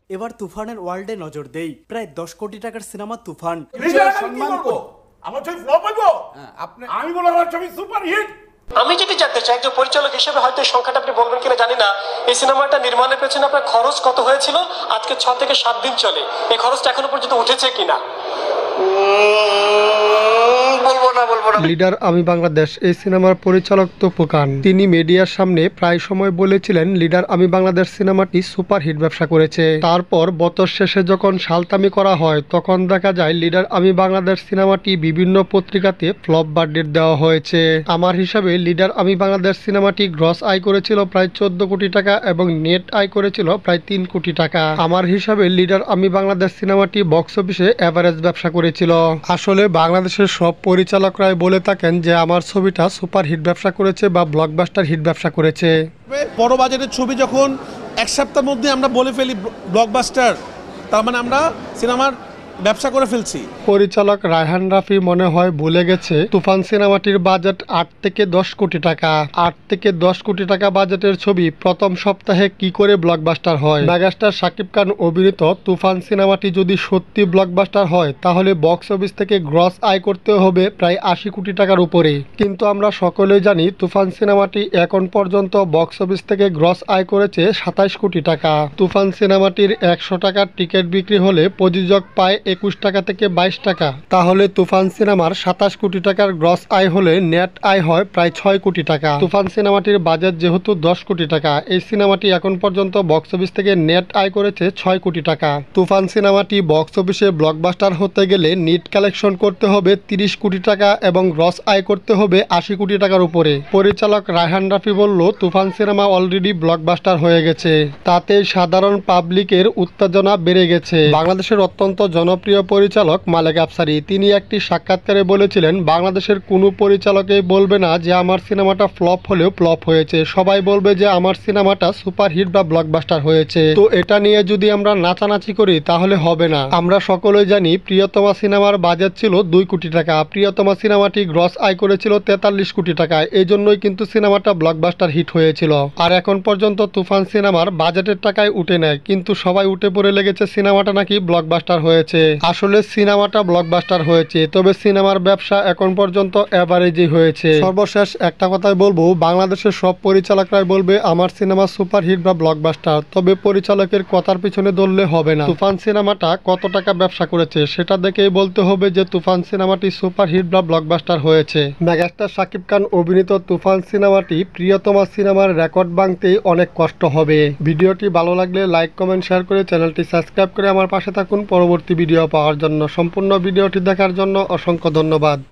এবার তুফানের ওয়ার্ল্ডে নজর দেই। প্রায় 10 কোটি টাকার সিনেমা তুফান। আমি বলবো আমার ছবি সুপার হিট। আমি যদি জানতে চাই একজন পরিচালক হিসেবে হয়তো এই সংখ্যাটা আপনি বলবেন কিনা জানি না, এই সিনেমাটা নির্মাণের পেছনে আপনার খরচ কত হয়েছিল? আজকে 6 থেকে 7 দিন চলে, এই খরচটা এখনো পর্যন্ত উঠেছে কিনা? লিডার আমি বাংলাদেশ এই সিনেমার পরিচালক তপু খান, তিনি মিডিয়ার সামনে প্রায় সময় বলেছিলেন লিডার আমি বাংলাদেশ সিনেমাটি সুপার হিট ব্যবসা করেছে। তারপর বছর শেষে যখন সালতামি করা হয় তখন দেখা যায় লিডার আমি বাংলাদেশ সিনেমাটি বিভিন্ন পত্রিকাতে ফ্লপ বার্ডেট দেওয়া হয়েছে। আমার হিসাবে লিডার আমি বাংলাদেশ সিনেমাটি গ্রস আয় করেছিল প্রায় 14 কোটি টাকা এবং নেট আয় করেছিল প্রায় 3 কোটি টাকা। আমার হিসাবে লিডার আমি বাংলাদেশ সিনেমাটি বক্স অফিসে এভারেজ ব্যবসা করেছিল। আসলে বাংলাদেশের সব পরিচালকরাই বলে থাকেন যে আমার ছবিটা সুপার হিট ব্যবসা করেছে বা ব্লকবাস্টার হিট ব্যবসা করেছে। বড় বাজেটের ছবি যখন এক সপ্তাহের মধ্যে আমরা বলে ফেলি ব্লকবাস্টার, তার মানে আমরা সিনেমার ব্যবসা করে ফেলছি। পরিচালক রায়হান রাফি মনে হয় ভুলে গেছে তুফান সিনেমাটির বাজেট 8 থেকে 10 কোটি টাকা। 8 থেকে 10 কোটি টাকা বাজেটের ছবি প্রথম সপ্তাহে কি করে ব্লকবাস্টার হয়? মেগাস্টার শাকিব খান অভিনীত তুফান সিনেমাটি যদি সত্যি ব্লকবাস্টার হয় তাহলে বক্স অফিস থেকে গ্রস আয় করতে হবে প্রায় 80 কোটি টাকার উপরে। কিন্তু আমরা সকলেই জানি তুফান সিনেমাটি এখন পর্যন্ত বক্স অফিস থেকে গ্রস আয় করেছে 27 কোটি টাকা। তুফান সিনেমাটির 100 টাকার টিকিট বিক্রি হলে প্রযোজক পায় 21 টাকা থেকে 22 টাকা। তাহলে তুফান সিনেমার 27 কোটি টাকার গ্রস আয় হলে নেট আয় হয় প্রায় 6 কোটি টাকা। তুফান সিনেমাটির বাজেট যেহেতু 10 কোটি টাকা, এই সিনেমাটি এখন পর্যন্ত বক্স অফিস থেকে নেট আয় করেছে 6 কোটি টাকা। তুফান সিনেমাটি বক্স অফিসে ব্লকবাস্টার হতে গেলে নেট কালেকশন করতে হবে 30 কোটি টাকা এবং গ্রস আয় করতে হবে 80 কোটি টাকার উপরে। পরিচালক রায়হান রাফি বলল তুফান সিনেমা অলরেডি ব্লকবাস্টার হয়ে গেছে, তাতে সাধারণ পাবলিকের উত্তেজনা বেড়ে গেছে। বাংলাদেশের অত্যন্ত জনপ্রিয় পরিচালক মালেক আফসারী তিনি একটি সাক্ষাৎকারে বলেছিলেন বাংলাদেশের কোনো পরিচালকই বলবে না যে আমার সিনেমাটা ফ্লপ হলেও ফ্লপ হয়েছে, সবাই বলবে যে আমার সিনেমাটা সুপার হিট বা ব্লকবাস্টার হয়েছে। তো এটা নিয়ে যদি আমরা নাচানাচি করি তাহলে হবে না। আমরা সকলেই জানি প্রিয়তমা সিনেমার বাজেট ছিল 2 কোটি টাকা, প্রিয়তমা সিনেমাটি গ্রস আয় করেছিল 43 কোটি টাকা, এই জন্যই কিন্তু সিনেমাটা ব্লকবাস্টার হিট হয়েছিল। আর এখন পর্যন্ত তুফান সিনেমার বাজেটের টাকায় উঠে নেয়, কিন্তু সবাই উঠে পড়ে লেগেছে সিনেমাটা নাকি ব্লকবাস্টার হয়েছে। আসলে সিনেমাটা ব্লকবাস্টার হয়েছে, তবে সিনেমার ব্যবসা এখন পর্যন্ত এভারেজই হয়েছে। সর্বশেষ একটা কথাই বলবো, বাংলাদেশের সব পরিচালকরাই বলবে আমার সিনেমা সুপার হিট বা ব্লকবাস্টার, তবে পরিচালকের কথার পিছনে দৌড়লে হবে না। তুফান সিনেমাটা কত টাকা ব্যবসা করেছে সেটা দেখেই বলতে হবে যে তুফান সিনেমাটি সুপার হিট বা ব্লকবাস্টার হয়েছে। মেগাস্টার শাকিব খান অভিনীত তুফান সিনেমাটি প্রিয়তমা সিনেমার রেকর্ড ভাঙতেই অনেক কষ্ট হবে। ভিডিওটি ভালো লাগলে লাইক কমেন্ট শেয়ার করে চ্যানেলটি সাবস্ক্রাইব করে আমার পাশে থাকুন পরবর্তী ভিডিও পাওয়ার জন্য। সম্পূর্ণ ভিডিওটি দেখার জন্য অসংখ্য ধন্যবাদ।